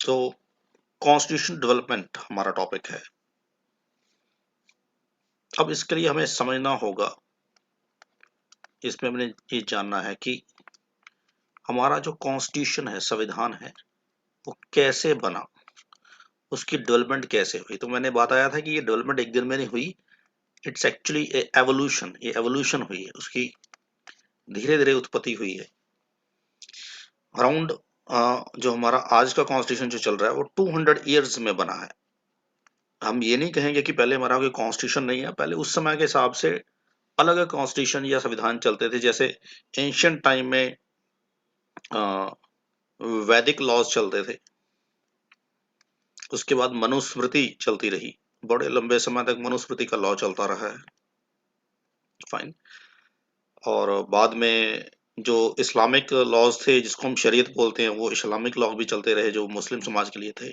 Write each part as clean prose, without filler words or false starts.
तो constitution development हमारा topic है। अब इसके लिए हमें समझना होगा, इसमें हमें ये जानना है कि हमारा जो कॉन्स्टिट्यूशन है, संविधान है, वो कैसे बना, उसकी डेवलपमेंट कैसे हुई। तो मैंने बताया था कि ये डेवलपमेंट एक दिन में नहीं हुई, इट्स एक्चुअली एवोल्यूशन, ये एवोल्यूशन हुई है, उसकी धीरे धीरे उत्पत्ति हुई है। अराउंड जो हमारा आज का कॉन्स्टिट्यूशन जो चल रहा है वो 200 ईयर्स में बना है। हम ये नहीं कहेंगे कि पहले हमारा कोई कॉन्स्टिट्यूशन नहीं है, पहले उस समय के हिसाब से अलग अलग कॉन्स्टिट्यूशन या संविधान चलते थे। जैसे एंशियंट टाइम में वैदिक लॉज चलते थे, उसके बाद मनुस्मृति चलती रही, बड़े लंबे समय तक मनुस्मृति का लॉ चलता रहा है, फाइन। और बाद में जो इस्लामिक लॉज थे, जिसको हम शरीयत बोलते हैं, वो इस्लामिक लॉ भी चलते रहे जो मुस्लिम समाज के लिए थे।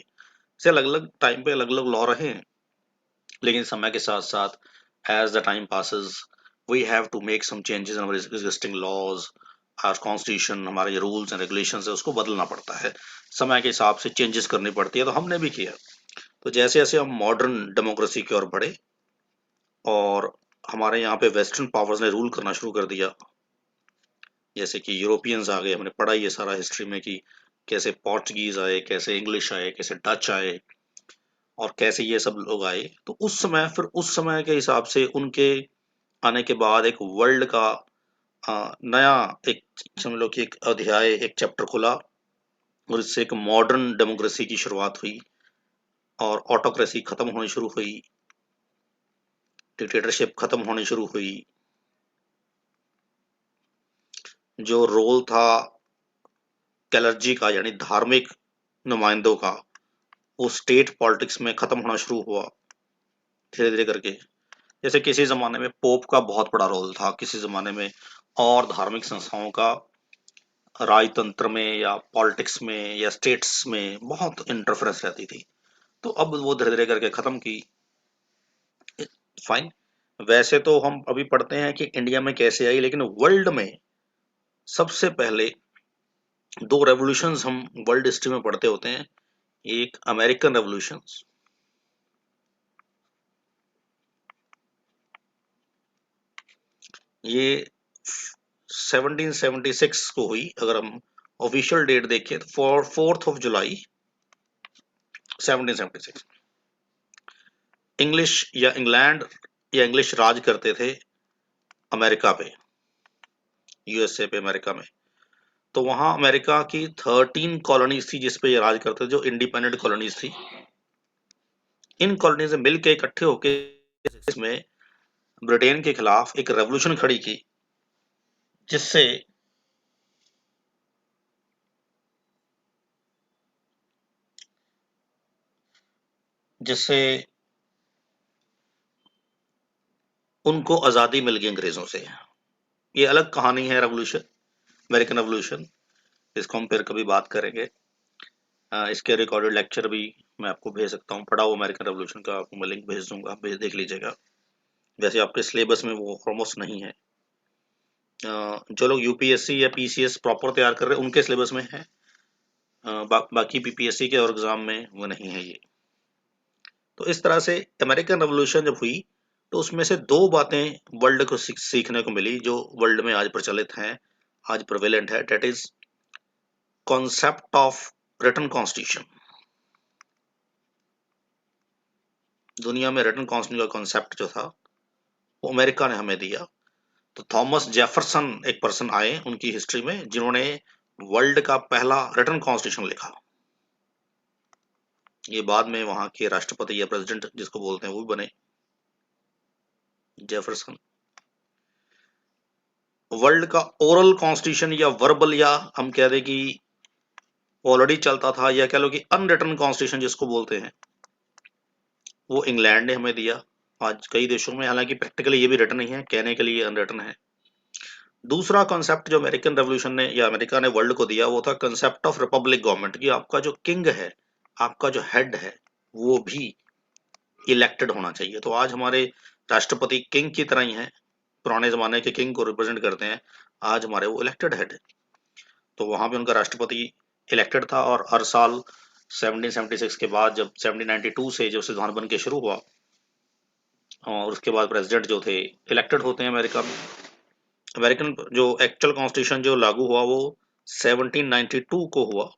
से अलग अलग टाइम पे अलग अलग लॉ रहे हैं, लेकिन समय के साथ साथ as the time passes we have to make some changes in our existing laws. आज कॉन्स्टिट्यूशन, हमारे रूल्स एंड रेगुलेशंस है, उसको बदलना पड़ता है, समय के हिसाब से चेंजेस करनी पड़ती है, तो हमने भी किया। तो जैसे जैसे हम मॉडर्न डेमोक्रेसी की ओर बढ़े और हमारे यहाँ पे वेस्टर्न पावर्स ने रूल करना शुरू कर दिया, जैसे कि यूरोपियंस आ गए, हमने पढ़ा ये सारा हिस्ट्री में कि कैसे पोर्चुगीज आए, कैसे इंग्लिश आए, कैसे डच आए, और कैसे ये सब लोग आए। तो उस समय, फिर उस समय के हिसाब से उनके आने के बाद एक वर्ल्ड का नया, एक समझ लो कि एक अध्याय, एक चैप्टर खुला, और इससे एक मॉडर्न डेमोक्रेसी की शुरुआत हुई और ऑटोक्रेसी खत्म होनी शुरू हुई, डिक्टेटरशिप खत्म होनी शुरू हुई। जो रोल था कैलर्जी का, यानी धार्मिक नुमाइंदों का, वो स्टेट पॉलिटिक्स में खत्म होना शुरू हुआ धीरे धीरे करके। जैसे किसी जमाने में पोप का बहुत बड़ा रोल था, किसी जमाने में और धार्मिक संस्थाओं का राजतंत्र में या पॉलिटिक्स में या स्टेट्स में बहुत इंटरफेरेंस रहती थी। तो अब वो धीरे धीरे करके खत्म की, फाइन। वैसे तो हम अभी पढ़ते हैं कि इंडिया में कैसे आई, लेकिन वर्ल्ड में सबसे पहले दो रेवोल्यूशंस हम वर्ल्ड हिस्ट्री में पढ़ते होते हैं। एक अमेरिकन रेवोल्यूशन, ये 1776 को हुई। अगर हम ऑफिशियल डेट देखें तो 4 जुलाई 1776। इंग्लिश या इंग्लैंड या इंग्लिश राज करते थे अमेरिका पे, यूएसए पे, अमेरिका में। तो वहां अमेरिका की 13 कॉलोनीज थी जिस पे ये राज करते थे, जो इंडिपेंडेंट कॉलोनीज थी। इन कॉलोनीज में मिलकर इकट्ठे होकर इसमें ब्रिटेन के खिलाफ एक रेवोल्यूशन खड़ी की, जिससे जिससे उनको आजादी मिल गई अंग्रेजों से। ये अलग कहानी है, रेवोल्यूशन, अमेरिकन रेवोल्यूशन, इसको हम फिर कभी बात करेंगे। इसके रिकॉर्डेड लेक्चर भी मैं आपको भेज सकता हूँ, पढ़ा हुआ अमेरिकन रेवोल्यूशन का, आपको मैं लिंक भेज दूंगा, आप देख लीजिएगा। वैसे आपके सिलेबस में वो ऑलमोस्ट नहीं है। जो लोग यूपीएससी या पीसीएस प्रॉपर तैयार कर रहे हैं उनके सिलेबस में है, बाकी पीपीएससी के और एग्जाम में वो नहीं है ये। तो इस तरह से अमेरिकन रेवोल्यूशन जब हुई, तो उसमें से दो बातें वर्ल्ड को सीखने को मिली, जो वर्ल्ड में आज प्रचलित हैं, आज प्रिवेलेंट है। That is concept of written constitution. दुनिया में रिटन कॉन्स्टिट्यूशन का कॉन्सेप्ट जो था, वो अमेरिका ने हमें दिया। तो थॉमस जेफरसन एक पर्सन आए उनकी हिस्ट्री में, जिन्होंने वर्ल्ड का पहला रिटन कॉन्स्टिट्यूशन लिखा। ये बाद में वहां के राष्ट्रपति या प्रेसिडेंट जिसको बोलते हैं वो भी बने, जेफरसन। वर्ल्ड का ओरल कॉन्स्टिट्यूशन या वर्बल, या हम कह दें कि ऑलरेडी चलता था, या कह लो कि अनरिटन कॉन्स्टिट्यूशन जिसको बोलते हैं, वो इंग्लैंड ने हमें दिया। आज कई देशों में हालांकि प्रैक्टिकली ये भी रिटन नहीं है, कहने के लिए अनरिटन है। दूसरा कॉन्सेप्ट जो अमेरिकन रेवोल्यूशन ने या अमेरिका ने वर्ल्ड को दिया, वो था कॉन्सेप्ट ऑफ रिपब्लिक गवर्नमेंट, कि आपका जो किंग है, आपका जो हेड है, वो भी इलेक्टेड होना चाहिए। तो आज हमारे राष्ट्रपति किंग की तरह ही हैं, पुराने जमाने के किंग को रिप्रेजेंट करते हैं, आज हमारे वो इलेक्टेड हेड है। तो वहां पे उनका राष्ट्रपति इलेक्टेड था, और हर साल 1776 के बाद जब 1792 से जो संविधान बन के शुरू हुआ, और उसके बाद प्रेसिडेंट जो थे इलेक्टेड होते हैं अमेरिका में। अमेरिकन जो एक्चुअल कॉन्स्टिट्यूशन जो लागू हुआ वो 1792 को हुआ,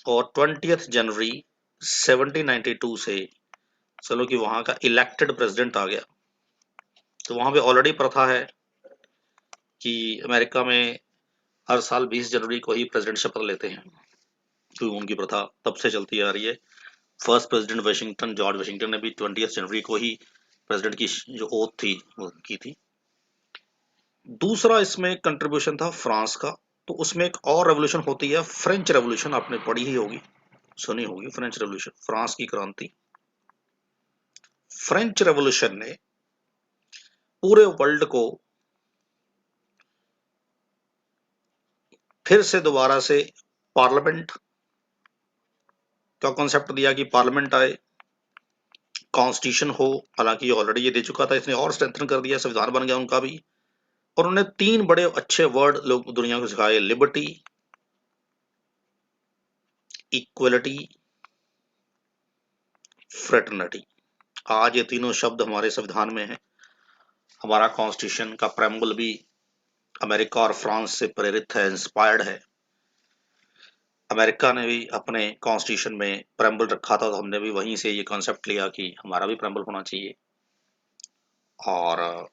और 20 जनवरी 1792 से चलो कि वहां का इलेक्टेड प्रेसिडेंट आ गया। तो वहां पे ऑलरेडी प्रथा है कि अमेरिका में हर साल 20 जनवरी को ही प्रेसिडेंट शपथ लेते हैं, क्योंकि उनकी प्रथा तब से चलती आ रही है। First president Washington, George Washington ने भी 20 जनवरी को ही प्रेसिडेंट की जो ओथ थी वो की थी। दूसरा इसमें कंट्रीब्यूशन था फ्रांस का। तो उसमें एक और रेवोल्यूशन होती है, फ्रेंच रेवोल्यूशन, आपने पढ़ी ही होगी, सुनी होगी, फ्रेंच रेवोल्यूशन, फ्रांस की क्रांति। फ्रेंच रेवोल्यूशन ने पूरे वर्ल्ड को फिर से दोबारा से पार्लियामेंट का कॉन्सेप्ट दिया कि पार्लियामेंट आए, कॉन्स्टिट्यूशन हो, हालांकि ऑलरेडी ये दे चुका था, इसने और स्ट्रेंथन कर दिया, संविधान बन गया उनका भी। और उन्होंने 3 बड़े अच्छे वर्ड लोग दुनिया को सिखाए, लिबर्टी, इक्वलिटी, फ्रेटर्निटी। आज ये तीनों शब्द हमारे संविधान में हैं। हमारा कॉन्स्टिट्यूशन का प्रेम्बल भी अमेरिका और फ्रांस से प्रेरित है, इंस्पायर्ड है। अमेरिका ने भी अपने कॉन्स्टिट्यूशन में प्रेम्बल रखा था, तो हमने भी वहीं से ये कॉन्सेप्ट लिया कि हमारा भी प्रेम्बल होना चाहिए। और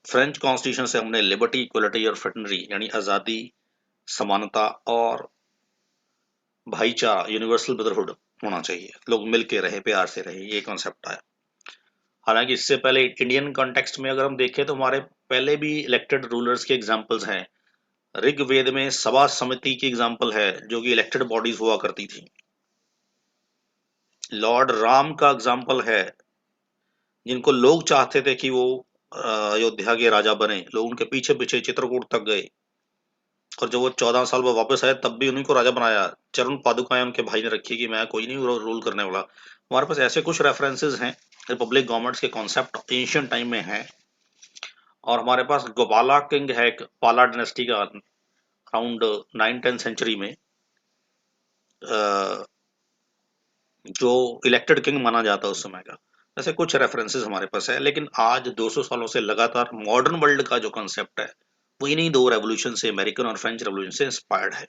फ्रेंच कॉन्स्टिट्यूशन से हमने लिबर्टी, इक्वलिटी और फ्रेटर्निटी यानी आज़ादी, समानता और भाईचारा, यूनिवर्सल ब्रदरहुड होना चाहिए, लोग मिलके रहे, प्यार से रहे, ये कॉन्सेप्ट आया। हालांकि इससे पहले इंडियन कॉन्टेक्स्ट में अगर हम देखें तो हमारे पहले भी इलेक्टेड रूलर्स के एग्जांपल्स हैं। ऋग्वेद में सभा समिति की एग्जांपल है, जो कि इलेक्टेड बॉडीज हुआ करती थी। लॉर्ड राम का एग्जांपल है, जिनको लोग चाहते थे कि वो अयोध्या के राजा बने, लोग उनके पीछे पीछे चित्रकूट तक गए, और जब वो 14 साल बाद वापस आए तब भी उन्हीं को राजा बनाया। चरण पादुकाएं उनके भाई ने रखी कि मैं कोई नहीं रूल करने वाला। हमारे पास ऐसे कुछ रेफरेंसेस हैं, रिपब्लिक गवर्नमेंट्स के कॉन्सेप्ट एंशियंट टाइम में हैं। और हमारे पास गोपाला किंग है, एक पाला डायनेस्टी का, अराउंड 9-10 सेंचुरी में, जो इलेक्टेड किंग माना जाता है उस समय का। ऐसे कुछ रेफरेंसेस हमारे पास है, लेकिन आज 200 सालों से लगातार मॉडर्न वर्ल्ड का जो कॉन्सेप्ट है वो इन्हीं 2 रेवोल्यूशन से, अमेरिकन और फ्रेंच रेवोल्यूशन से इंस्पायर्ड है।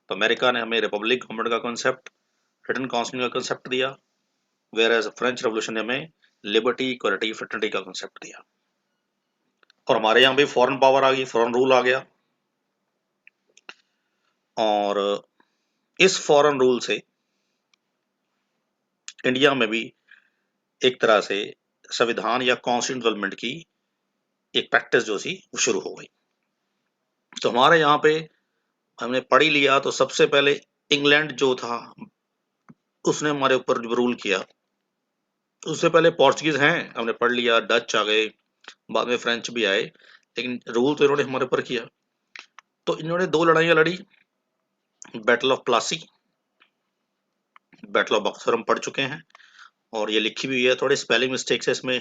तो अमेरिका ने हमें रिपब्लिक गवर्नमेंट का कॉन्सेप्ट, रिटन कॉन्स्टिट्यूशन का कॉन्सेप्ट दिया, वेयर एज फ्रेंच रेवोल्यूशन ने हमें लिबर्टी, इक्वलिटी, फ्रेटर्निटी का कॉन्सेप्ट दिया। और हमारे यहाँ भी फॉरेन पावर आ गई, फॉरेन रूल आ गया, और इस फॉरेन रूल से इंडिया में भी एक तरह से संविधान या कॉन्स्टिट्यूशन डेवलपमेंट की एक प्रैक्टिस जो थी वो शुरू हो गई। तो हमारे यहाँ पे हमने पढ़ ही लिया, तो सबसे पहले इंग्लैंड जो था उसने हमारे ऊपर रूल किया। उससे पहले पोर्चुगीज हैं, हमने पढ़ लिया, डच आ गए, बाद में फ्रेंच भी आए, लेकिन रूल तो इन्होंने हमारे ऊपर किया। तो इन्होंने 2 लड़ाइयाँ लड़ी, battle of Plassey, battle of Buxar हम पढ़ चुके हैं, और ये लिखी भी हुई है, थोड़े स्पेलिंग मिस्टेक्स है इसमें,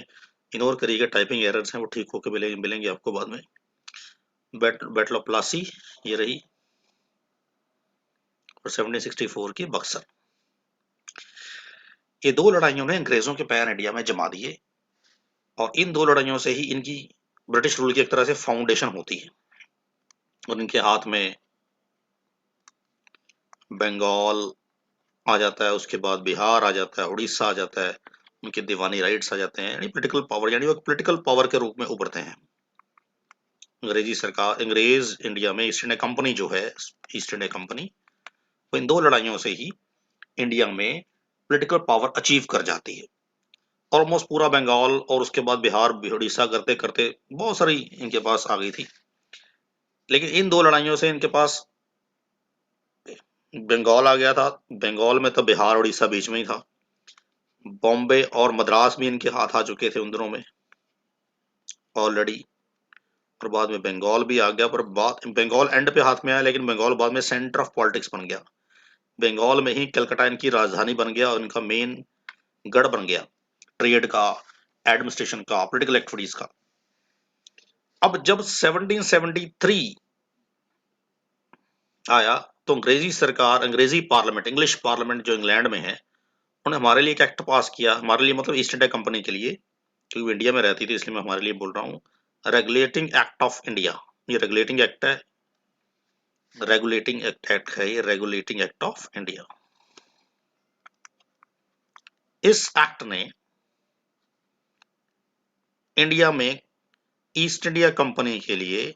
इग्नोर करिएगा, टाइपिंग एरर्स हैं, वो ठीक होकर मिलेंगे आपको बाद में। बैटल ऑफ प्लासी ये रही, और 1764 की बक्सर। ये 2 लड़ाइयों ने अंग्रेजों के पैर इंडिया में जमा दिए, और इन 2 लड़ाइयों से ही इनकी ब्रिटिश रूल की एक तरह से फाउंडेशन होती है। और इनके हाथ में बंगाल आ जाता है, उसके बाद बिहार आ जाता है, उड़ीसा आ जाता है, उनके दीवानी राइट्स आ जाते हैं, यानी पॉलिटिकल पावर, यानी वो पॉलिटिकल पावर के रूप में उभरते हैं। अंग्रेजी सरकार, अंग्रेज इंडिया में ईस्ट इंडिया कंपनी जो है, ईस्ट इंडिया कंपनी, वो इन 2 लड़ाइयों से ही इंडिया में पॉलिटिकल पावर अचीव कर जाती है। ऑलमोस्ट पूरा बंगाल और उसके बाद बिहार, उड़ीसा करते करते बहुत सारी इनके पास आ गई थी। लेकिन इन 2 लड़ाइयों से इनके पास बंगाल आ गया था, बंगाल में तो बिहार उड़ीसा बीच में ही था, बॉम्बे और मद्रास भी इनके हाथ आ चुके थे उन दिनों में ऑलरेडी, और बाद में बंगाल भी आ गया। पर बाद बंगाल एंड पे हाथ में आया, लेकिन बंगाल बाद में सेंटर ऑफ पॉलिटिक्स बन गया। बंगाल में ही कलकत्ता इनकी राजधानी बन गया, और इनका मेन गढ़ बन गया, ट्रेड का, एडमिनिस्ट्रेशन का, पॉलिटिकल एक्टिविटीज का। अब जब 1773 आया, तो अंग्रेजी सरकार, अंग्रेजी पार्लियामेंट, इंग्लिश पार्लियामेंट जो इंग्लैंड में है, उन्होंने हमारे लिए एक एक्ट पास किया, हमारे लिए मतलब ईस्ट इंडिया कंपनी के लिए, क्योंकि वो इंडिया में रहती थी इसलिए मैं हमारे लिए बोल रहा हूँ। रेगुलेटिंग एक्ट ऑफ इंडिया, ये रेगुलेटिंग एक्ट है, रेगुलेटिंग एक्ट है ये, रेगुलेटिंग एक्ट ऑफ इंडिया। इस एक्ट ने इंडिया में ईस्ट इंडिया कंपनी के लिए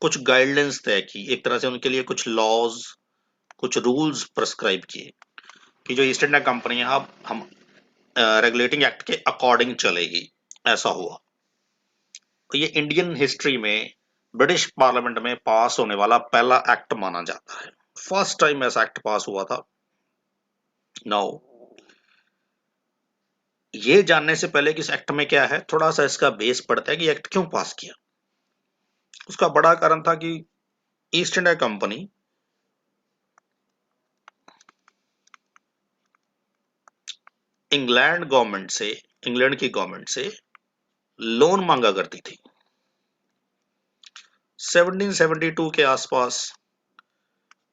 कुछ गाइडलाइंस तय की, एक तरह से उनके लिए कुछ लॉज, कुछ रूल्स प्रिस्क्राइब किए कि जो ईस्ट इंडिया कंपनी है अब हम रेगुलेटिंग एक्ट के अकॉर्डिंग चलेगी। ऐसा हुआ। तो ये इंडियन हिस्ट्री में ब्रिटिश पार्लियामेंट में पास होने वाला पहला एक्ट माना जाता है। फर्स्ट टाइम ऐसा एक्ट पास हुआ था। नाउ ये जानने से पहले कि इस एक्ट में क्या है, थोड़ा सा इसका बेस पड़ता है कि एक्ट क्यों पास किया। उसका बड़ा कारण था कि east India company England government से, इंग्लैंड की गवर्नमेंट से लोन मांगा करती थी। 1772 के आसपास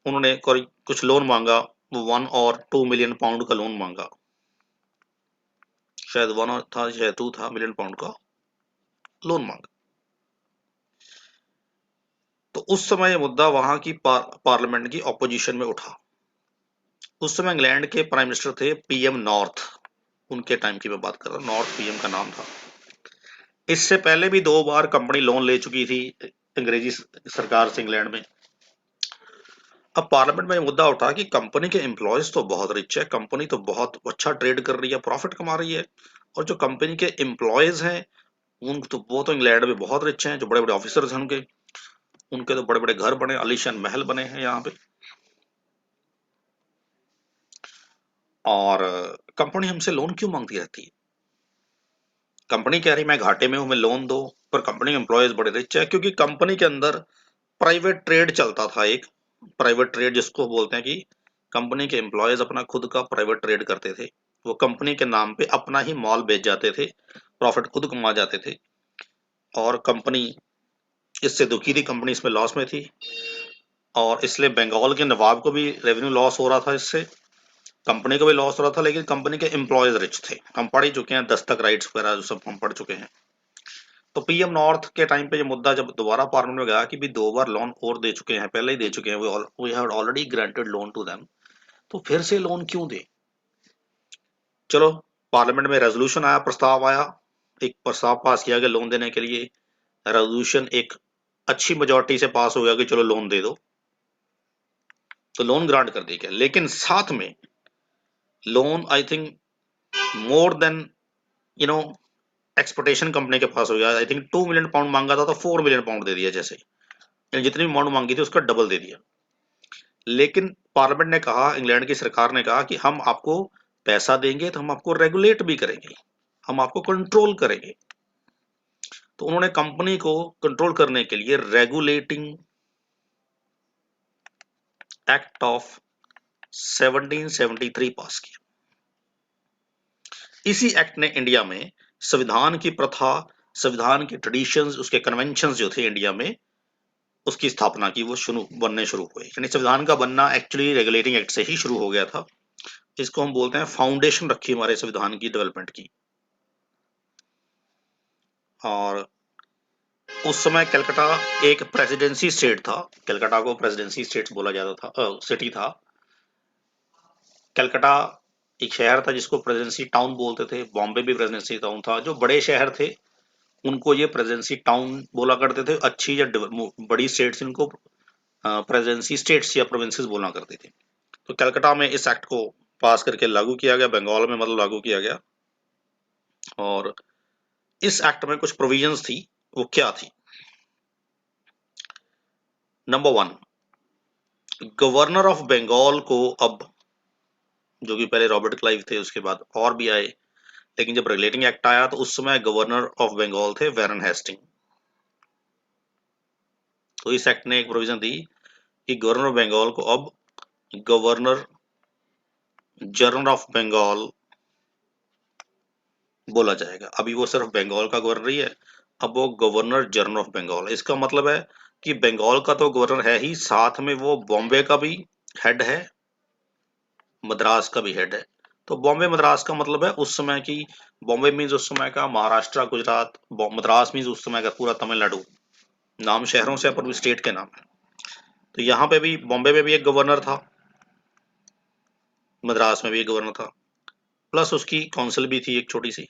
उन्होंने कुछ लोन मांगा, 1 और 2 मिलियन पाउंड का लोन मांगा, शायद 1 था, शायद 2 था मिलियन पाउंड का लोन मांगा। तो उस समय ये मुद्दा वहां की पार्लियामेंट की ऑपोजिशन में उठा। उस समय इंग्लैंड के प्राइम मिनिस्टर थे पीएम नॉर्थ, उनके टाइम की मैं बात कर रहा हूँ, नॉर्थ पीएम का नाम था। इससे पहले भी 2 बार कंपनी लोन ले चुकी थी अंग्रेजी सरकार से इंग्लैंड में। अब पार्लियामेंट में ये मुद्दा उठा कि कंपनी के एम्प्लॉयज तो बहुत रिच है, कंपनी तो बहुत अच्छा ट्रेड कर रही है, प्रॉफिट कमा रही है, और जो कंपनी के एम्प्लॉयज हैं उन तो वो तो इंग्लैंड में बहुत रिच हैं, जो बड़े बड़े ऑफिसर्स हैं उनके उनके तो बड़े बड़े घर बने, आलीशान महल बने हैं यहाँ पे। और कंपनी हमसे लोन क्यों मांगती रहती है? कंपनी कह रही मैं घाटे में हूं, मैं लोन दो, पर कंपनी के एम्प्लॉयज बड़े रिच है, क्योंकि कंपनी के अंदर प्राइवेट ट्रेड चलता था। एक प्राइवेट ट्रेड जिसको बोलते हैं कि कंपनी के एम्प्लॉयज अपना खुद का प्राइवेट ट्रेड करते थे, वो कंपनी के नाम पे अपना ही माल बेच जाते थे, प्रॉफिट खुद कमा जाते थे, और कंपनी इससे दुखी थी, कंपनी इसमें लॉस में थी, और इसलिए बंगाल के नवाब को भी रेवेन्यू लॉस हो रहा था, इससे कंपनी को भी लॉस हो रहा था, लेकिन कंपनी के एम्प्लॉयज रिच थे। हम पढ़ ही चुके हैं, दस्तक राइट्स वगैरह जो सब हम पढ़ चुके हैं। तो पीएम नॉर्थ के टाइम पे ये मुद्दा जब दोबारा पार्लियामेंट में गया कि भी 2 बार लोन और दे चुके हैं, पहले ही दे चुके हैं, we have already granted loan to them, तो फिर से लोन क्यों दे। चलो, पार्लियामेंट में रेजोल्यूशन आया, प्रस्ताव आया, एक प्रस्ताव पास किया गया लोन देने के लिए। रेजोल्यूशन एक अच्छी मेजोरिटी से पास हो गया कि चलो लोन दे दो, तो लोन ग्रांट कर दिया गया। लेकिन साथ में loan I think more than you know exportation company के पास हो गया। आई थिंक 2 मिलियन पाउंड मांगा था तो 4 मिलियन पाउंड दे दिया, जैसे जितनी अमाउंट मांगी थी उसका डबल दे दिया। लेकिन पार्लियामेंट ने कहा, इंग्लैंड की सरकार ने कहा कि हम आपको पैसा देंगे तो हम आपको रेगुलेट भी करेंगे, हम आपको कंट्रोल करेंगे। तो उन्होंने कंपनी को कंट्रोल करने के लिए रेगुलेटिंग एक्ट ऑफ 1773 पास किया। इसी एक्ट ने इंडिया में संविधान की प्रथा, संविधान की ट्रेडिशंस, उसके कन्वेंशंस जो थे इंडिया में, उसकी स्थापना की, वो बनने शुरू हुए। यानी संविधान का बनना एक्चुअली रेगुलेटिंग एक्ट से ही शुरू हो गया था। इसको हम बोलते हैं फाउंडेशन रखी हमारे संविधान की डेवलपमेंट की। और उस समय कलकत्ता एक प्रेसिडेंसी स्टेट था, कलकत्ता को प्रेसिडेंसी स्टेट बोला जाता था, सिटी था। कलकत्ता एक शहर था जिसको प्रेसिडेंसी टाउन बोलते थे, बॉम्बे भी प्रेसिडेंसी टाउन था। जो बड़े शहर थे उनको ये प्रेसिडेंसी टाउन बोला करते थे, अच्छी या बड़ी स्टेट्स इनको प्रेसिडेंसी स्टेट्स या प्रोविंसेस बोला करते थे। तो कलकत्ता में इस एक्ट को पास करके लागू किया गया, बंगाल में मतलब लागू किया गया। और इस एक्ट में कुछ प्रोविजंस थी, वो क्या थी? नंबर 1, गवर्नर ऑफ बंगाल को अब, जो कि पहले रॉबर्ट क्लाइव थे, उसके बाद और भी आए, लेकिन जब रेगुलेटिंग एक्ट आया तो उस समय गवर्नर ऑफ बंगाल थे वैरन हेस्टिंग। तो इस एक्ट ने एक प्रोविजन दी कि गवर्नर ऑफ बंगाल को अब गवर्नर जनरल ऑफ बंगाल बोला जाएगा। अभी वो सिर्फ बंगाल का गवर्नर ही है, अब वो गवर्नर जनरल ऑफ बंगाल, इसका मतलब है कि बंगाल का तो गवर्नर है ही, साथ में वो बॉम्बे का भी हेड है, मद्रास का भी हेड है। तो बॉम्बे मद्रास का मतलब है उस समय की, बॉम्बे मीन्स उस समय का महाराष्ट्र गुजरात, मद्रास मीन्स उस समय का पूरा तमिलनाडु। नाम शहरों से पर भी स्टेट के नाम है। तो यहाँ पे भी बॉम्बे में भी एक गवर्नर था, मद्रास में भी एक गवर्नर था, प्लस उसकी काउंसिल भी थी एक छोटी सी,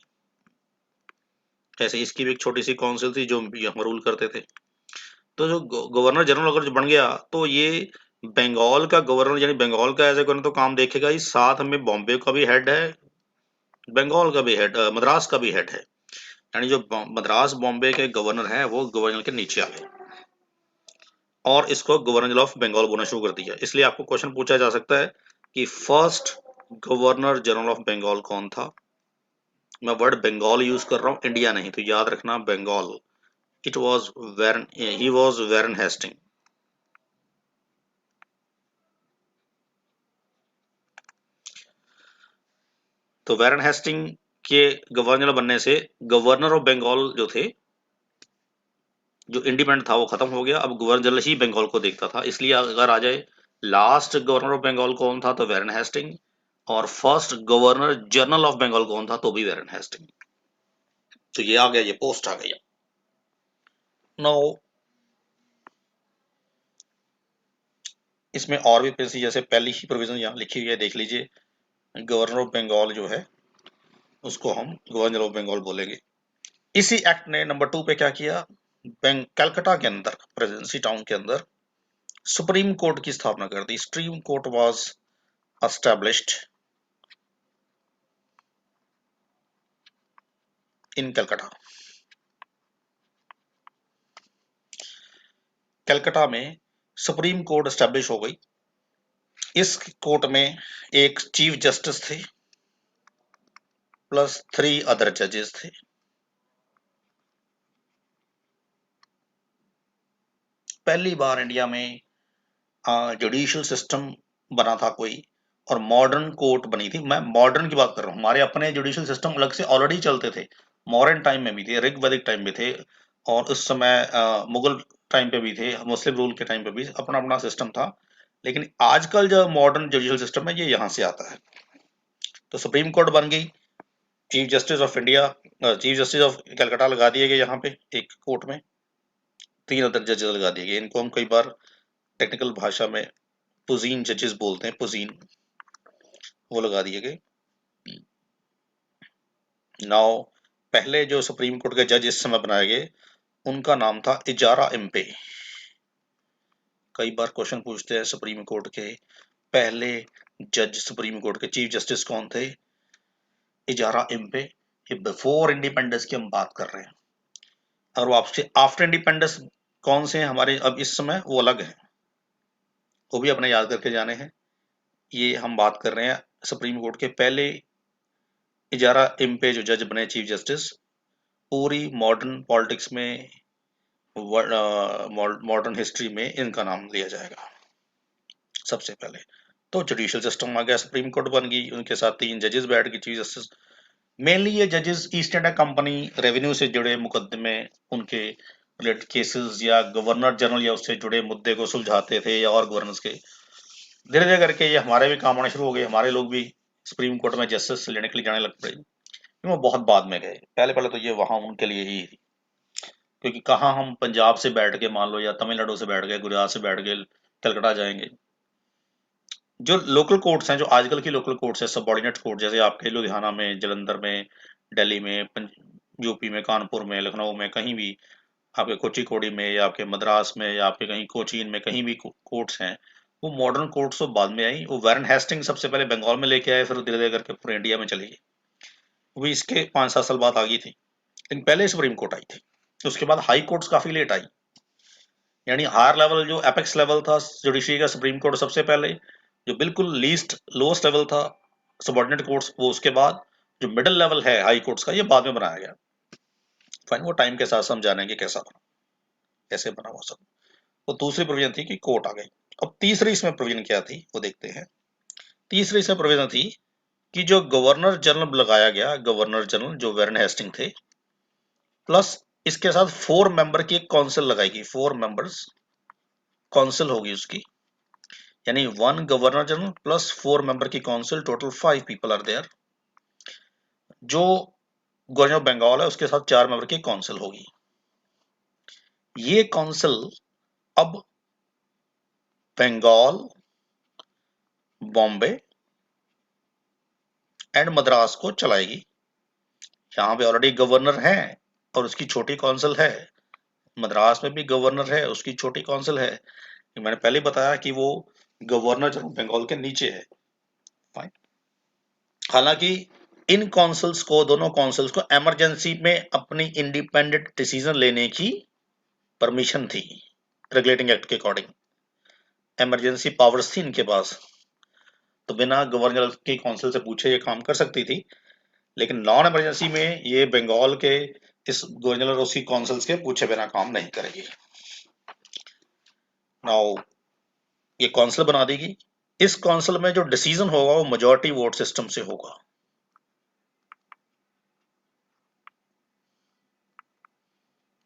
ऐसे इसकी भी एक छोटी सी काउंसिल थी जो यहाँ रूल करते थे। तो जो गवर्नर जनरल अगर जो बन गया तो ये बंगाल का गवर्नर, यानी बंगाल का एज ए गवर्नर तो काम देखेगा ही, साथ में बॉम्बे का भी हेड है, बंगाल का भी हेड, मद्रास का भी हेड है। यानी जो मद्रास बॉम्बे के गवर्नर हैं वो गवर्नर के नीचे आ गए और इसको गवर्नर जनरल ऑफ बंगाल बोलना शुरू कर दिया। इसलिए आपको क्वेश्चन पूछा जा सकता है कि first governor general of Bengal कौन था। मैं वर्ड बंगाल यूज कर रहा हूँ, इंडिया नहीं, तो याद रखना Bengal. It was Warren, he was Warren Hastings. तो वेरन हेस्टिंग के गवर्नर जनरल बनने से गवर्नर ऑफ बंगाल जो थे, जो इंडिपेंडेंट था वो खत्म हो गया, अब गवर्नर जनरल ही बंगाल को देखता था। इसलिए अगर आ जाए लास्ट गवर्नर ऑफ बंगाल कौन था तो वेरन हेस्टिंग, और first governor general of Bengal कौन था तो भी वेरन हेस्टिंग। तो ये आ गया, ये पोस्ट आ गया। नाउ इसमें और भी प्रेसी, जैसे पहली ही प्रोविजन यहाँ लिखी हुई है, देख लीजिए। गवर्नर ऑफ बंगाल जो है उसको हम गवर्नर ऑफ बंगाल बोलेंगे। इसी एक्ट ने नंबर 2 पे क्या किया, कलकत्ता के अंदर, प्रेसिडेंसी टाउन के अंदर सुप्रीम कोर्ट की स्थापना कर दी। Supreme court was established in Calcutta. Calcutta में सुप्रीम कोर्ट एस्टैब्लिश हो गई। इस कोर्ट में एक चीफ जस्टिस थे प्लस 3 अदर जजेस थे। पहली बार इंडिया में जुडिशियल सिस्टम बना था कोई, और मॉडर्न कोर्ट बनी थी। मैं मॉडर्न की बात कर रहा हूँ, हमारे अपने जुडिशियल सिस्टम अलग से ऑलरेडी चलते थे, मॉडर्न टाइम में भी थे, ऋग्वैदिक टाइम में थे, और उस समय मुगल टाइम पे भी थे, मुस्लिम रूल के टाइम पे भी अपना अपना सिस्टम था। लेकिन आजकल जो मॉडर्न जुडिशियल सिस्टम है ये यहाँ से आता है। तो सुप्रीम कोर्ट बन गई, chief justice of India, chief justice of Calcutta लगा दिए गए यहाँ पे एक कोर्ट में, 3 अदर जजेस लगा दिए गए। इनको हम कई बार टेक्निकल भाषा में पुजीन जजेस बोलते हैं, पुजीन, वो लगा दिए गए। नाउ पहले जो सुप्रीम कोर्ट के जज इस समय बनाए गए उनका नाम था इजारा इम्पे। कई बार क्वेश्चन पूछते हैं सुप्रीम कोर्ट के पहले जज, सुप्रीम कोर्ट के चीफ जस्टिस कौन थे, इजारा इम्पे। ये बिफोर इंडिपेंडेंस की हम बात कर रहे हैं, और वो आपसे आफ्टर इंडिपेंडेंस कौन से हैं हमारे अब इस समय, वो अलग है, वो भी अपने याद करके जाने हैं। ये हम बात कर रहे हैं सुप्रीम कोर्ट के पहले इजारा इम्पे जो जज बने चीफ जस्टिस। पूरी मॉडर्न पॉलिटिक्स में, मॉडर्न हिस्ट्री में इनका नाम लिया जाएगा सबसे पहले। तो जुडिशियल सिस्टम आ गया, सुप्रीम कोर्ट बन गई, उनके साथ 3 जजेस बैठ गए चीफ जस्टिस। मेनली ये जजेस ईस्ट इंडिया कंपनी, रेवेन्यू से जुड़े मुकदमे, उनके रिलेटेड केसेस, या गवर्नर जनरल या उससे जुड़े मुद्दे को सुलझाते थे, या और गवर्नर्स के। धीरे धीरे करके ये हमारे भी काम आने शुरू हो गए, हमारे लोग भी सुप्रीम कोर्ट में जस्टिस लेने के लिए जाने लग पड़े। वो बहुत बाद में गए, पहले पहले तो ये वहां उनके लिए ही थी, क्योंकि कहाँ हम पंजाब से बैठ के मान लो, या तमिलनाडु से बैठ गए, गुजरात से बैठ गए कलकत्ता जाएंगे। जो लोकल कोर्ट्स हैं, जो आजकल की लोकल कोर्ट्स है, सबऑर्डिनेट कोर्ट, जैसे आपके लुधियाना में, जलंधर में, दिल्ली में, यूपी में, कानपुर में, लखनऊ में, कहीं भी, आपके कोचीकोडी में, या आपके मद्रास में, या आपके कहीं कोचीन में, कहीं भी कोर्ट्स हैं, वो मॉडर्न कोर्ट्स तो बाद में आई। वो वारन हेस्टिंग सबसे पहले बंगाल में लेके आए, फिर धीरे धीरे करके पूरे इंडिया में चली गई। वो भी इसके 5-7 साल बाद आ गई थी, लेकिन पहले सुप्रीम कोर्ट आई थी। उसके बाद हाई कोर्ट्स काफी लेट आई, यानी हायर लेवल जो एपेक्स लेवल था जुडिशरी का, सुप्रीम कोर्ट सबसे पहले, जो बिल्कुल लीस्ट लोएस्ट लेवल था सबऑर्डिनेट कोर्ट्स, वो उसके बाद, जो मिडिल लेवल है हाई कोर्ट्स का, ये बाद में बनाया गया। फाइन, वो टाइम के साथ हम जानेंगे कैसा बना, कैसे बना वो सब। तो दूसरी प्रोविजन थी कि कोर्ट आ गई। अब तीसरी इसमें प्रोविजन क्या थी वो देखते हैं। तीसरी इसमें प्रोविजन थी कि जो गवर्नर जनरल लगाया गया, गवर्नर जनरल जो वारन हेस्टिंग थे, प्लस इसके साथ 4 मेंबर की एक काउंसिल लगाएगी, 4 मेंबर्स काउंसिल होगी उसकी, यानी 1 गवर्नर जनरल प्लस 4 मेंबर की council, total 5 people are there. जो गवर्नर ऑफ बंगाल है उसके साथ 4 मेंबर की काउंसिल होगी। ये काउंसिल अब बंगाल, बॉम्बे एंड मद्रास को चलाएगी। यहाँ पे ऑलरेडी गवर्नर है और उसकी छोटी काउंसिल है, मद्रास में भी गवर्नर है, उसकी छोटी काउंसिल है। मैंने पहले बताया कि वो गवर्नर जनरल बंगाल के नीचे है। फाइन। हालांकि इन काउंसिल्स को, दोनों काउंसिल्स को इमरजेंसी में अपनी इंडिपेंडेंट डिसीजन लेने की परमिशन थी, रेगुलेटिंग एक्ट के अकॉर्डिंग इमरजेंसी पावर्स थी इनके पास, तो बिना गवर्नर की काउंसिल से पूछे ये काम कर सकती थी। लेकिन नॉन इमरजेंसी में ये बंगाल के इस गवर्नर और उसकी काउंसिल्स के पूछे बिना काम नहीं करेगी। नाउ ये काउंसिल बना देगी। इस काउंसिल में जो डिसीजन होगा वो मेजॉरिटी वोट सिस्टम से होगा।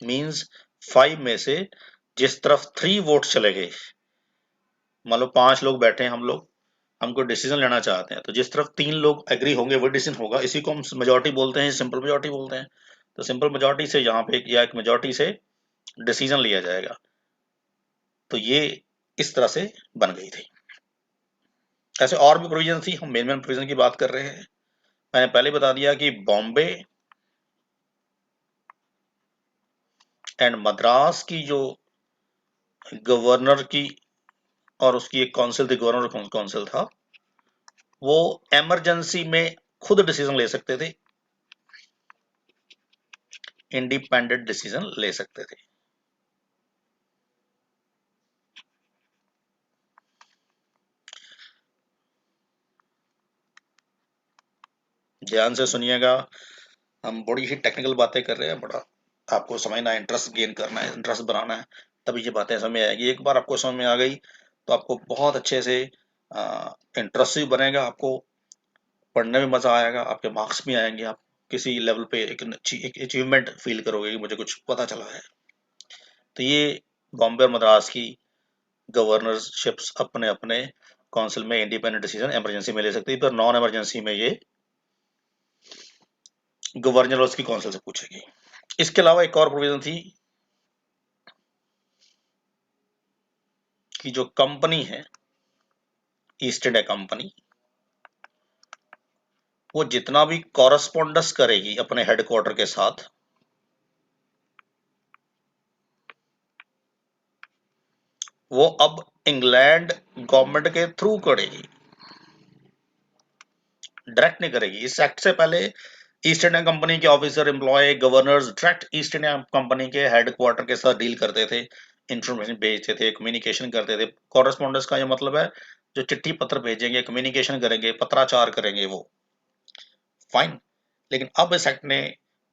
मींस 5 में से जिस तरफ 3 वोट चले गए, मान लो 5 लोग बैठे हैं, हम लोग हमको डिसीजन लेना चाहते हैं, तो जिस तरफ 3 लोग एग्री होंगे वो डिसीजन होगा। इसी को हम मेजॉरिटी बोलते हैं, सिंपल मेजॉरिटी बोलते हैं। तो सिंपल मेजॉरिटी से यहाँ पे या एक मेजॉरिटी से डिसीजन लिया जाएगा। तो ये इस तरह से बन गई थी। ऐसे और भी प्रोविजन थी, हम मेन मेन प्रोविजन की बात कर रहे हैं। मैंने पहले बता दिया कि बॉम्बे एंड मद्रास की जो गवर्नर की और उसकी एक काउंसिल थी, गवर्नर काउंसिल था, वो इमरजेंसी में खुद डिसीजन ले सकते थे, इंडिपेंडेंट डिसीजन ले सकते थे। ध्यान से सुनिएगा, हम बड़ी ही टेक्निकल बातें कर रहे हैं, बड़ा आपको समझना है, इंटरेस्ट गेन करना है, इंटरेस्ट बनाना है, तभी ये बातें समझ में आएगी। एक बार आपको समझ में आ गई तो आपको बहुत अच्छे से इंटरेस्ट भी बनेगा, आपको पढ़ने में मजा आएगा, आपके मार्क्स भी आएंगे, आप किसी लेवल पे एक अचीवमेंट फील करोगे कि मुझे कुछ पता चला है। तो ये बॉम्बे और मद्रास की गवर्नरशिप्स अपने अपने काउंसिल में इंडिपेंडेंट डिसीजन इमरजेंसी में ले सकती है, पर नॉन इमरजेंसी में ये गवर्नर और उसकी काउंसिल से पूछेगी। इसके अलावा एक और प्रोविजन थी कि जो कंपनी है ईस्ट इंडिया कंपनी, वो जितना भी कॉरस्पॉन्डेंस करेगी अपने हेडक्वार्टर के साथ, वो अब इंग्लैंड गवर्नमेंट के थ्रू करेगी, डायरेक्ट नहीं करेगी। इस एक्ट से पहले ईस्ट इंडिया कंपनी के officer, employ, governors direct East India Company के हेडक्वार्टर के साथ डील करते थे, इंफॉर्मेशन भेजते थे, कम्युनिकेशन करते थे। कॉरेस्पॉन्डेंस का ये मतलब है जो चिट्ठी पत्र भेजेंगे, कम्युनिकेशन करेंगे, पत्राचार करेंगे वो। फाइन। लेकिन अब इस एक्ट ने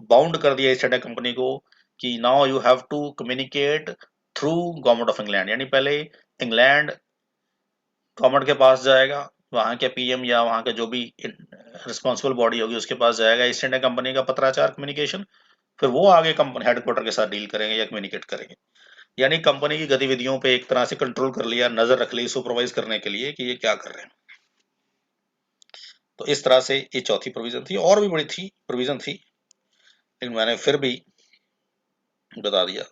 बाउंड कर दिया ईस्ट इंडिया कंपनी को कि now you have to communicate through government of England, यानी पहले इंग्लैंड गवर्नमेंट के पास जाएगा, वहां के पीएम या वहां के जो भी रिस्पॉन्सिबल बॉडी होगी उसके पास जाएगा ईस्ट इंडिया कंपनी का पत्राचार, कम्युनिकेशन, फिर वो आगे कंपनी हेडक्वार्टर के साथ डील करेंगे या कम्युनिकेट करेंगे। यानी कंपनी की गतिविधियों पे एक तरह से कंट्रोल कर लिया, नजर रख ली सुपरवाइज करने के लिए कि ये क्या कर रहे हैं। तो इस तरह से ये चौथी प्रोविजन थी। और भी बड़ी थी प्रोविजन थी, लेकिन मैंने फिर भी बता दिया।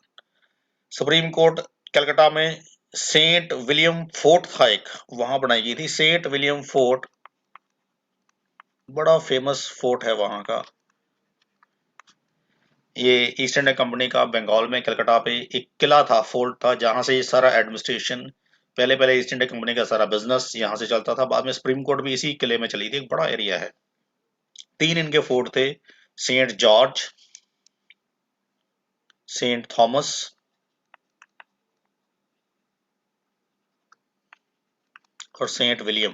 सुप्रीम कोर्ट कलकत्ता में सेंट विलियम फोर्ट था एक, वहां बनाई गई थी सेंट विलियम फोर्ट, बड़ा फेमस फोर्ट है वहां का। ये ईस्ट इंडिया कंपनी का बंगाल में कलकत्ता पे एक किला था, फोर्ट था, जहां से ये सारा एडमिनिस्ट्रेशन, पहले पहले ईस्ट इंडिया कंपनी का सारा बिजनेस यहाँ से चलता था, बाद में सुप्रीम कोर्ट भी इसी किले में चली थी। एक बड़ा एरिया है। 3 इनके फोर्ट थे, सेंट जॉर्ज, सेंट थॉमस और सेंट विलियम।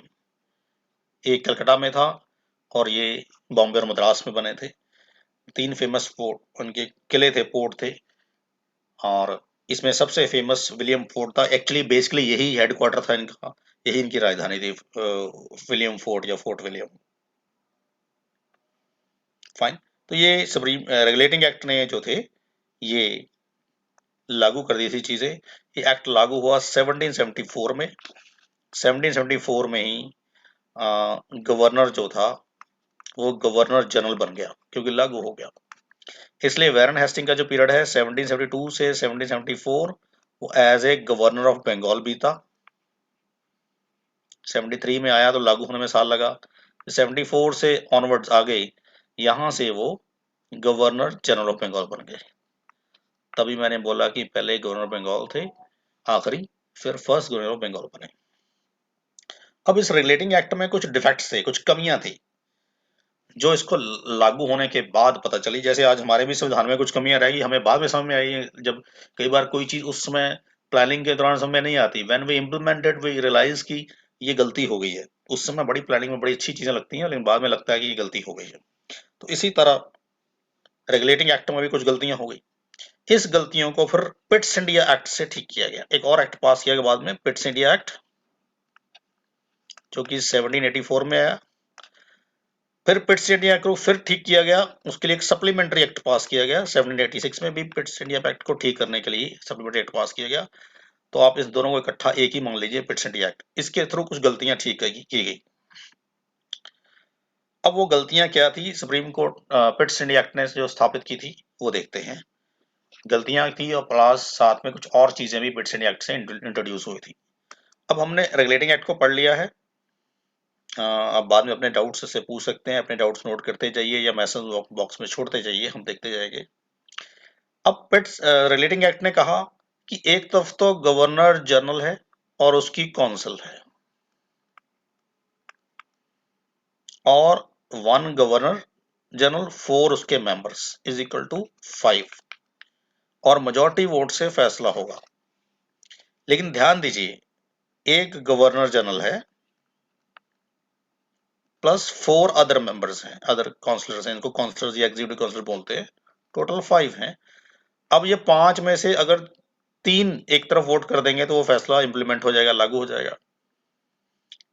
एक कलकत्ता में था और ये बॉम्बे और मद्रास में बने थे। 3 फेमस फोर्ट उनके किले थे, पोर्ट थे। और इसमें सबसे फेमस विलियम फोर्ट था। एक्चुअली बेसिकली यही हेडक्वार्टर था इनका, यही इनकी राजधानी थी, विलियम फोर्ट या फोर्ट विलियम। फाइन। तो ये सुप्रीम रेगुलेटिंग एक्ट ने जो थे ये लागू कर दी थी चीजें। ये एक्ट लागू हुआ 1774 में। 1774 में ही गवर्नर जो था वो गवर्नर जनरल बन गया, क्योंकि लागू हो गया। इसलिए वैरन हेस्टिंग का जो पीरियड है 1772 से 1774, वो as a governor of Bengal बीता। 73 में आया तो लागू होने में साल लगा। 74 से ऑनवर्ड्स आ गई, यहां से वो गवर्नर जनरल ऑफ बंगाल बन गए। तभी मैंने बोला कि पहले गवर्नर बंगाल थे, आखिरी फिर फर्स्ट गवर्नर ऑफ बंगाल बने। अब इस रेगुलेटिंग एक्ट में कुछ डिफेक्ट्स थे, कुछ कमियां थी, जो इसको लागू होने के बाद पता चली। जैसे आज हमारे भी संविधान में कुछ कमियां रहेगी, हमें बाद में समझ में आई, जब कई बार कोई चीज उस समय प्लानिंग के दौरान समझ में नहीं आती, when we implemented we realise की ये गलती हो गई है। उस समय बड़ी प्लानिंग में बड़ी अच्छी चीजें लगती हैं, लेकिन बाद में लगता है कि ये गलती हो गई है। तो इसी तरह रेगुलेटिंग एक्ट में भी कुछ गलतियां हो गई। इस गलतियों को फिर पिट्स इंडिया एक्ट से ठीक किया गया। एक और एक्ट पास किया गया बाद में, पिट्स इंडिया एक्ट, जो कि 1784 में आया। फिर पिट्स इंडिया एक्ट को फिर ठीक किया गया, उसके लिए एक सप्लीमेंट्री एक्ट पास किया गया 1786 में भी। पिट्स इंडिया एक्ट को ठीक करने के लिए सप्लीमेंट्री एक्ट पास किया गया। तो आप इस दोनों को इकट्ठा एक ही मान लीजिए, पिट्स इंडिया एक्ट। इसके थ्रू कुछ गलतियां ठीक की गई। अब वो गलतियां क्या थी, supreme court Pitt's India act ने जो स्थापित की थी वो देखते हैं। गलतियां थी और प्लस साथ में कुछ और चीजें भी पिट्स इंडिया एक्ट से इंट्रोड्यूस हुई थी। अब हमने रेगुलेटिंग एक्ट को पढ़ लिया है। आप बाद में अपने डाउट्स से पूछ सकते हैं, अपने डाउट्स नोट करते जाइए या मैसेज बॉक्स में छोड़ते जाइए, हम देखते जाएंगे। अब पिट्स रिलेटिंग एक्ट ने कहा कि एक तरफ तो गवर्नर जनरल है और उसकी काउंसिल है, और वन गवर्नर जनरल फोर उसके मेंबर्स इज इक्वल टू 5, और मेजॉरिटी वोट से फैसला होगा। लेकिन ध्यान दीजिए, एक गवर्नर जनरल है प्लस 4 अदर मेंबर्स हैं, अदर काउंसलर्स हैं, इनको काउंसलर्स या एग्जीक्यूटिव काउंसलर बोलते हैं। टोटल 5 हैं। अब ये 5 में से अगर 3 एक तरफ वोट कर देंगे तो वो फैसला इंप्लीमेंट हो जाएगा, लागू हो जाएगा।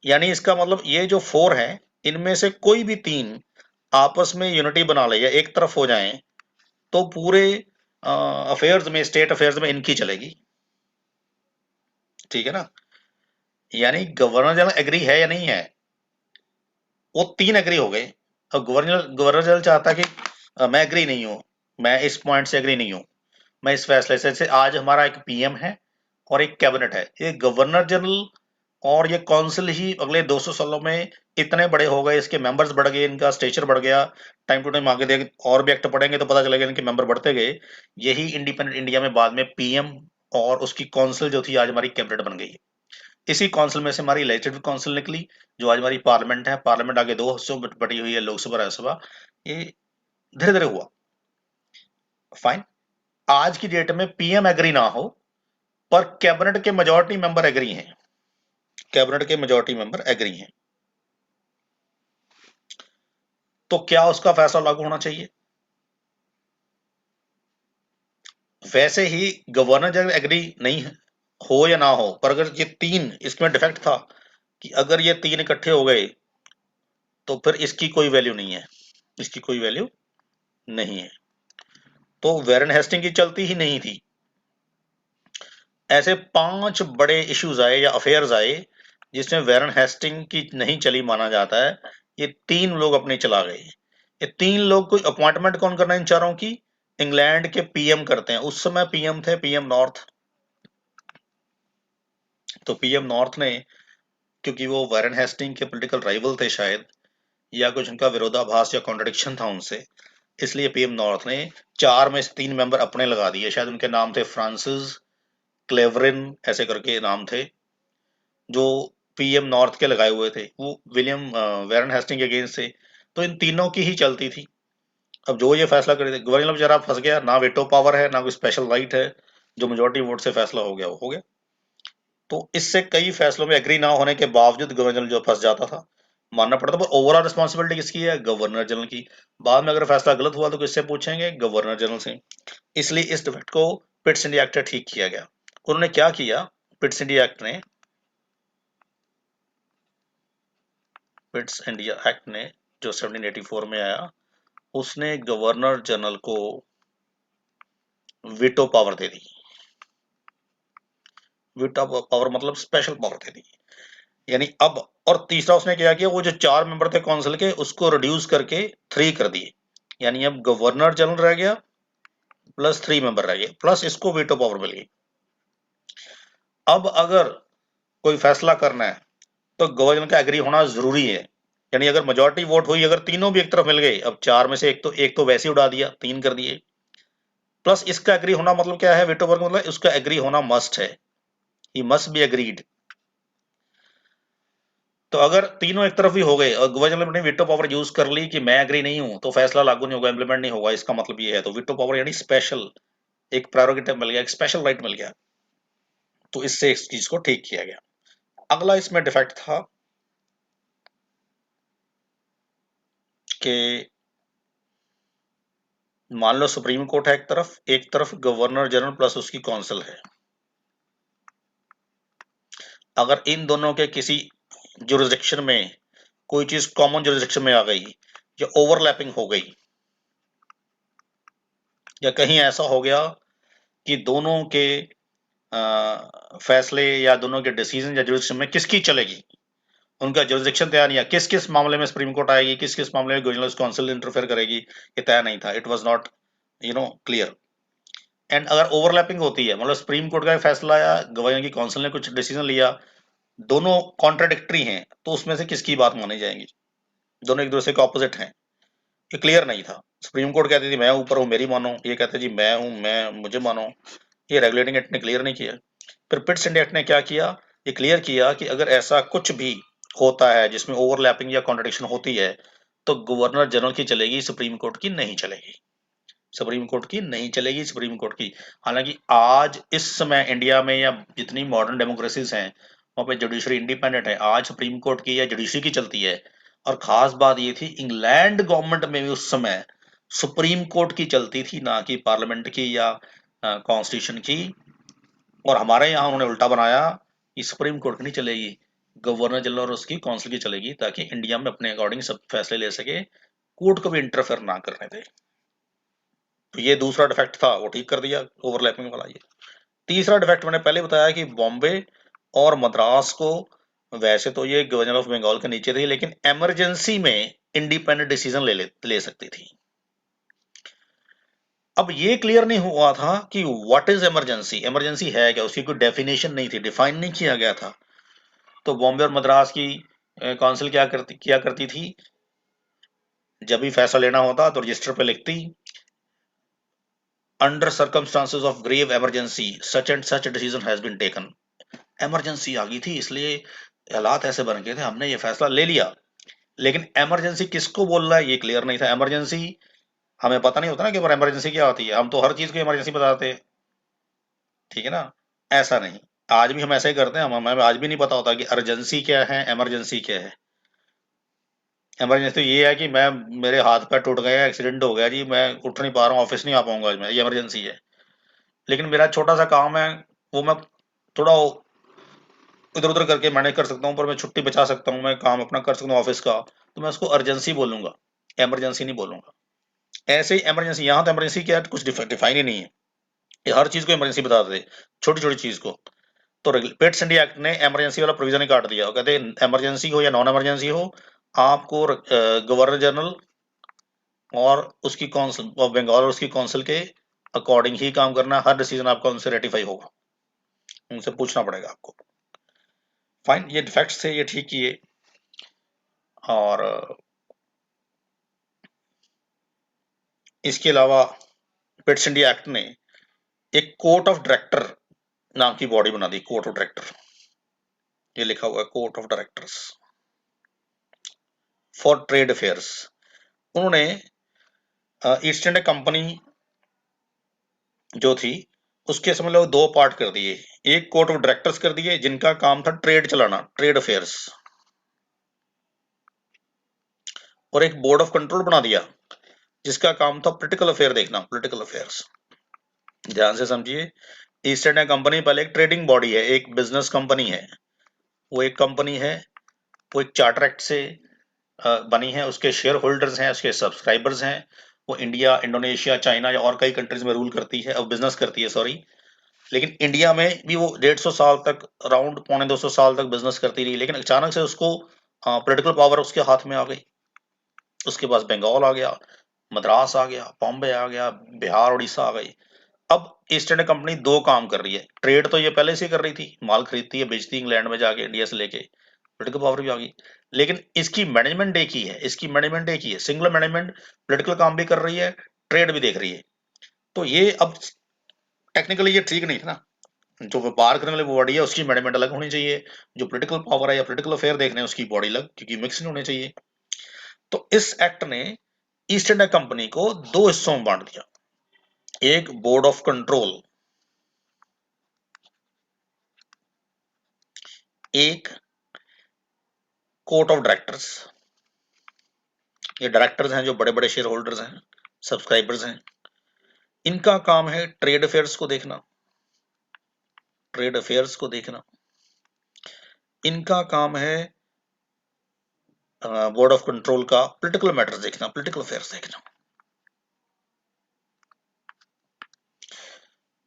यानी इसका मतलब ये जो 4 हैं, इनमें से कोई भी 3 आपस में यूनिटी बना ले या एक तरफ हो जाएं, तो पूरे अफेयर्स में, स्टेट अफेयर्स में इनकी चलेगी। ठीक है ना? यानी गवर्नर जनरल एग्री है या नहीं है, वो 3 एग्री हो गए। और गवर्नर गवर्नर जनरल चाहता कि मैं एग्री नहीं हूं, मैं इस पॉइंट से एग्री नहीं हूं, मैं इस फैसले से आज हमारा एक पीएम है और एक कैबिनेट है, ये गवर्नर जनरल और ये काउंसिल ही अगले 200 सालों में इतने बड़े हो गए, इसके मेंबर्स बढ़ गए, इनका स्टेचर बढ़ गया। टाइम टू टाइम आगे देख और भी एक्ट पढ़ेंगे तो पता चलेगा इनके मेंबर बढ़ते गए। यही इंडिपेंडेंट इंडिया में बाद में पीएम और उसकी काउंसिल जो थी आज हमारी कैबिनेट बन गई। इसी काउंसिल में से हमारी लेजिस्लेटिव काउंसिल निकली, जो आज हमारी पार्लियामेंट है। पार्लियामेंट आगे दो हिस्सों में बटी हुई है, लोकसभा राज्यसभा। ये धीरे धीरे हुआ। फाइन। आज की डेट में पीएम एग्री ना हो, पर कैबिनेट के मेजॉरिटी मेंबर एग्री हैं, कैबिनेट के मेजॉरिटी मेंबर एग्री हैं, तो क्या उसका फैसला लागू होना चाहिए? वैसे ही गवर्नर जनरल एग्री नहीं हो या ना हो, पर अगर ये 3, इसमें डिफेक्ट था कि अगर ये 3 इकट्ठे हो गए तो फिर इसकी कोई वैल्यू नहीं है, इसकी कोई वैल्यू नहीं है। तो वैरन हेस्टिंग की चलती ही नहीं थी। ऐसे 5 बड़े इश्यूज आए या अफेयर्स आए जिसमें वैरन हेस्टिंग की नहीं चली माना जाता है। ये 3 लोग अपने चला गए। ये 3 लोग कोई अपॉइंटमेंट कौन करना है इन चारों की? इंग्लैंड के पीएम करते हैं। उस समय पीएम थे पीएम नॉर्थ। तो पीएम नॉर्थ ने, क्योंकि वो वैरन हेस्टिंग के पॉलिटिकल राइवल थे शायद, या कुछ उनका विरोधाभास या कॉन्ट्रडिक्शन था उनसे, इसलिए पीएम नॉर्थ ने 4 में से 3 मेंबर अपने लगा दिए। शायद उनके नाम थे फ्रांसिस क्लेवरिन, ऐसे करके नाम थे, जो पीएम नॉर्थ के लगाए हुए थे। वो विलियम वैरन हेस्टिंग के अगेंस्ट थे। तो इन तीनों की ही चलती थी। अब जो ये फैसला करे थे, गवर्नर बेचारा फंस गया, ना वेटो पावर है ना कोई स्पेशल राइट है, जो मेजोरिटी वोट से फैसला हो गया वो हो गया। तो इससे कई फैसलों में एग्री ना होने के बावजूद गवर्नर जनरल जो फंस जाता था, मानना पड़ता। पर ओवरऑल रिस्पॉन्सिबिलिटी किसकी है? गवर्नर जनरल की। बाद में अगर फैसला गलत हुआ तो किससे पूछेंगे? गवर्नर जनरल से। इसलिए इस डिफेक्ट को पिट्स इंडिया एक्ट ठीक किया गया। उन्होंने क्या किया? पिट्स इंडिया एक्ट ने, पिट्स इंडिया एक्ट ने जो 1784 में आया, उसने गवर्नर जनरल को वीटो पावर दे दी। वीटो पावर मतलब स्पेशल पावर दे दी, यानी अब। और तीसरा उसने क्या किया, वो जो 4 मेंबर थे काउंसिल के उसको रिड्यूस करके 3 कर दिए, यानी अब गवर्नर जनरल रह गया प्लस 3 मेंबर रह गए, प्लस इसको वीटो पावर मिल गई। अब अगर कोई फैसला करना है तो गवर्नर का एग्री होना जरूरी है, यानी अगर मेजोरिटी वोट हुई, अगर तीनों भी एक तरफ मिल गए, अब 4 में से एक तो वैसे ही उड़ा दिया, 3 कर दिए, प्लस इसका एग्री होना मतलब क्या है, वीटो पावर मतलब उसका एग्री होना मस्ट है, ही मस्ट बी एग्रीड। तो अगर तीनों एक तरफ ही हो गए और गवर्नर ने वीटो पावर यूज कर ली कि मैं एग्री नहीं हूं, तो फैसला लागू नहीं होगा, इंप्लीमेंट नहीं होगा, इसका मतलब ये है। तो वीटो पावर यानी स्पेशल एक प्रेरोगेटिव मिल गया, एक स्पेशल राइट मिल गया, तो इससे इस चीज को ठीक किया गया। अगला इसमें डिफेक्ट था कि मान लो सुप्रीम कोर्ट है एक तरफ गवर्नर जनरल प्लस उसकी काउंसिल है, अगर इन दोनों के किसी जुरिस्डिक्शन में कोई चीज कॉमन जुरिस्डिक्शन में आ गई या ओवरलैपिंग हो गई, या कहीं ऐसा हो गया कि दोनों के फैसले या दोनों के डिसीजन या जुरिस्डिक्शन में किसकी चलेगी, उनका जुरिस्डिक्शन तय नहीं है, किस किस मामले में सुप्रीम कोर्ट आएगी, किस किस मामले में गवर्नर काउंसिल इंटरफेयर करेगी, ये तय नहीं था, it was not clear. And अगर ओवरलैपिंग होती है, मतलब सुप्रीम कोर्ट का फैसला या गवर्नर की काउंसिल ने कुछ डिसीजन लिया, दोनों कॉन्ट्राडिक्टरी हैं, तो उसमें से किसकी बात मानी जाएगी, दोनों एक दूसरे के ऑपोजिट हैं, ये क्लियर नहीं था। सुप्रीम कोर्ट कहती थी मैं ऊपर हूँ मेरी मानो, ये कहते जी मैं हूँ मैं मुझे मानो, ये रेगुलेटिंग एक्ट ने क्लियर नहीं किया। फिर पिट्स इंडिया एक्ट ने क्या किया, ये क्लियर किया कि अगर ऐसा कुछ भी होता है जिसमें ओवरलैपिंग या कॉन्ट्रडिक्शन होती है, तो गवर्नर जनरल की चलेगी, सुप्रीम कोर्ट की नहीं चलेगी, सुप्रीम कोर्ट की नहीं चलेगी, सुप्रीम कोर्ट की। हालांकि आज इस समय इंडिया में या जितनी मॉडर्न डेमोक्रेसीज हैं वहां पे जुडिशरी इंडिपेंडेंट है, आज सुप्रीम कोर्ट की या जुडिशरी की चलती है। और खास बात ये थी, इंग्लैंड गवर्नमेंट में भी उस समय सुप्रीम कोर्ट की चलती थी, ना कि पार्लियामेंट की या कॉन्स्टिट्यूशन की। और हमारे यहाँ उन्होंने उल्टा बनाया कि सुप्रीम कोर्ट की नहीं चलेगी, गवर्नर जनरल और उसकी काउंसिल की चलेगी, ताकि इंडिया में अपने अकॉर्डिंग सब फैसले ले सके, कोर्ट को भी इंटरफेयर ना करने दे। तो ये दूसरा डिफेक्ट था, वो ठीक कर दिया ओवरलैपिंग वाला। ये तीसरा डिफेक्ट मैंने पहले बताया कि बॉम्बे और मद्रास को, वैसे तो ये गवर्नर ऑफ बंगाल के नीचे थी, लेकिन इमरजेंसी में इंडिपेंडेंट डिसीजन ले सकती थी। अब ये क्लियर नहीं हुआ था कि व्हाट इज इमरजेंसी, इमरजेंसी है क्या, उसकी कोई डेफिनेशन नहीं थी, डिफाइन नहीं किया गया था। तो बॉम्बे और मद्रास की काउंसिल किया करती थी, जब भी फैसला लेना होता तो रजिस्टर पे लिखती, under circumstances of grave emergency such and such decision has been taken. Emergency आ गई थी, इसलिए हालात ऐसे बन गए थे, हमने ये फैसला ले लिया। लेकिन इमरजेंसी किसको बोल रहा है ये क्लियर नहीं था। इमरजेंसी हमें पता नहीं होता ना कि इमरजेंसी क्या होती है, हम तो हर चीज को इमरजेंसी बताते हैं, ठीक है ना। ऐसा नहीं, आज भी हम ऐसे ही करते हैं, हमें आज भी नहीं पता होता कि अर्जेंसी क्या है, इमरजेंसी क्या है। इमरजेंसी तो ये है कि मैं, मेरे हाथ पैर टूट गए, एक्सीडेंट हो गया जी, मैं उठ नहीं पा रहा हूँ, ऑफिस नहीं आ पाऊंगा आज मैं, ये इमरजेंसी है। लेकिन मेरा छोटा सा काम है, वो मैं थोड़ा इधर उधर करके मैनेज कर सकता हूँ, पर मैं छुट्टी बचा सकता हूँ, मैं काम अपना कर सकता हूँ ऑफिस का, तो मैं उसको अर्जेंसी बोलूंगा, इमरजेंसी नहीं बोलूंगा। ऐसे ही इमरजेंसी, यहाँ तो इमरजेंसी क्या है, कुछ डिफाइन ही नहीं है, ये हर चीज को इमरजेंसी बता देते, छोटी छोटी चीज को। तो पेट्स इंडिया एक्ट ने इमरजेंसी वाला प्रोविजन ही काट दिया, वो कहते हैं इमरजेंसी हो या नॉन इमरजेंसी हो, आपको गवर्नर जनरल और उसकी काउंसिल ऑफ बंगाल और उसकी काउंसिल के अकॉर्डिंग ही काम करना है, हर डिसीजन आपका उनसे रेटिफाई होगा, उनसे पूछना पड़ेगा आपको। फाइन, ये डिफेक्ट्स थे, ये ठीक किए। और इसके अलावा पिट्स इंडिया एक्ट ने एक कोर्ट ऑफ डायरेक्टर नाम की बॉडी बना दी, कोर्ट ऑफ डायरेक्टर, ये लिखा हुआ है court of directors for trade affairs. उन्होंने ईस्ट इंडिया कंपनी जो थी उसके समझ लो 2 पार्ट कर दिए, एक कोर्ट ऑफ डायरेक्टर्स कर दिए जिनका काम था ट्रेड चलाना, ट्रेड अफेयर्स, और एक बोर्ड ऑफ कंट्रोल बना दिया जिसका काम था पॉलिटिकल अफेयर देखना, पॉलिटिकल अफेयर्स। ध्यान से समझिए, ईस्ट इंडिया कंपनी पहले एक ट्रेडिंग बॉडी है, एक बिजनेस कंपनी है, वो एक कंपनी है, वो एक चार्टर एक्ट से बनी है, उसके शेयर होल्डर्स हैं, उसके सब्सक्राइबर्स हैं, वो इंडिया, इंडोनेशिया, चाइना या और कई कंट्रीज में रूल करती है, अब बिजनेस करती है, सॉरी। लेकिन इंडिया में भी वो 150 साल तक, अराउंड पौने 200 साल तक बिजनेस करती रही, लेकिन अचानक से उसको पॉलिटिकल पावर उसके हाथ में आ गई। उसके पास बंगाल आ गया, मद्रास आ गया, बॉम्बे आ गया, बिहार, उड़ीसा आ गई। अब ईस्ट इंडिया कंपनी दो काम कर रही है। ट्रेड तो ये पहले से ही कर रही थी, माल खरीदती है, बेचती है इंग्लैंड में जाके, इंडिया से लेके, पॉलिटिकल पावर भी आ गई। लेकिन इसकी मैनेजमेंट एक ही है, इसकी मैनेजमेंट एक ही है, सिंगल मैनेजमेंट, पॉलिटिकल काम भी कर रही है, ट्रेड भी देख रही है। तो ये अब टेक्निकली ये ठीक नहीं है ना। जो व्यापार करने वाली बॉडी है उसकी मैनेजमेंट अलग होनी चाहिए, जो पॉलिटिकल पावर है या पॉलिटिकल अफेयर देखने हैं उसकी बॉडी अलग, क्योंकि मिक्स नहीं होने चाहिए। तो इस एक्ट ने ईस्ट इंडिया कंपनी को दो हिस्सों में बांट दिया। एक बोर्ड ऑफ कंट्रोल, एक कोर्ट ऑफ डायरेक्टर्स। ये डायरेक्टर्स हैं जो बड़े बड़े शेयर होल्डर्स हैं, सब्सक्राइबर्स हैं। इनका काम है ट्रेड अफेयर्स को देखना, ट्रेड अफेयर्स को देखना। इनका काम है बोर्ड ऑफ कंट्रोल का पॉलिटिकल मैटर्स देखना, पॉलिटिकल अफेयर्स देखना।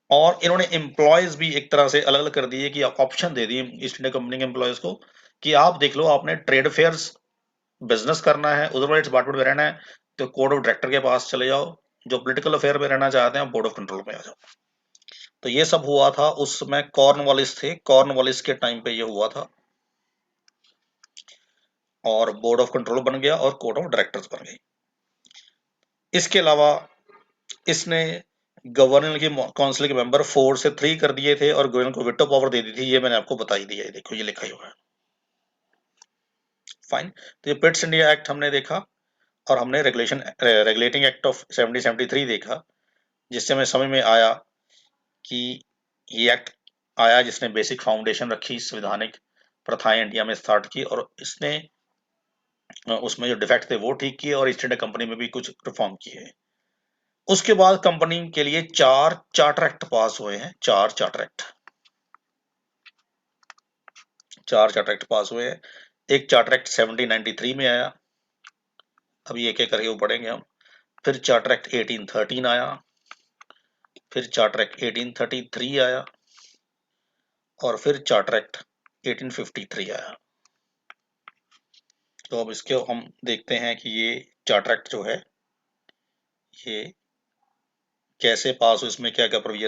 और इन्होंने एम्प्लॉयज भी एक तरह से अलग अलग कर दिए, कि ऑप्शन दे दिए ईस्ट इंडिया कंपनी के एम्प्लॉयज को कि आप देख लो, आपने ट्रेड अफेयर्स बिजनेस करना है, उधर वाले डिपार्टमेंट में रहना है, तो कोर्ट ऑफ डायरेक्टर के पास चले जाओ। जो पॉलिटिकल अफेयर में रहना चाहते हैं, बोर्ड ऑफ कंट्रोल में आ जाओ। तो ये सब हुआ था उस समय, कॉर्नवालिस थे, कॉर्नवालिस के टाइम पे ये हुआ था। और बोर्ड ऑफ कंट्रोल बन गया और कोर्ट ऑफ डायरेक्टर्स बन गई। इसके अलावा इसने गवर्नर की काउंसिल के मेंबर 4 से 3 कर दिए थे, और गवर्नर को वेटो पावर दे दी थी। ये मैंने आपको बता ही दिया है, देखो ये लिखा ही हुआ है। फाइन। तो ये पिट्स इंडिया एक्ट हमने देखा, और हमने रेगुलेटिंग एक्ट ऑफ 1773 देखा, जिससे हमें समझ में आया कि ये एक्ट आया जिसने बेसिक फाउंडेशन रखी, संवैधानिक प्रथाएं इंडिया में स्टार्ट की, और इसने उसमें जो डिफेक्ट थे वो ठीक किए, और ईस्ट इंडिया कंपनी में भी कुछ रिफॉर्म किए। उसके बाद कंपनी के लिए 4 चार्टर एक्ट पास हुए हैं, 4 चार्टर एक्ट, 4 चार्टर एक्ट पास हुए हैं। एक चार्टर एक्ट 1793 में आया, अभी एक एक करके वो पढ़ेंगे हम। फिर चार्टर एक्ट 1813 आया, फिर चार्टर एक्ट 1833 आया, और फिर चार्टर एक्ट 1853 आया। तो अब इसके हम देखते हैं कि ये चार्टर एक्ट जो है ये कैसे पास हो, इसमें क्या क्या प्रोविजन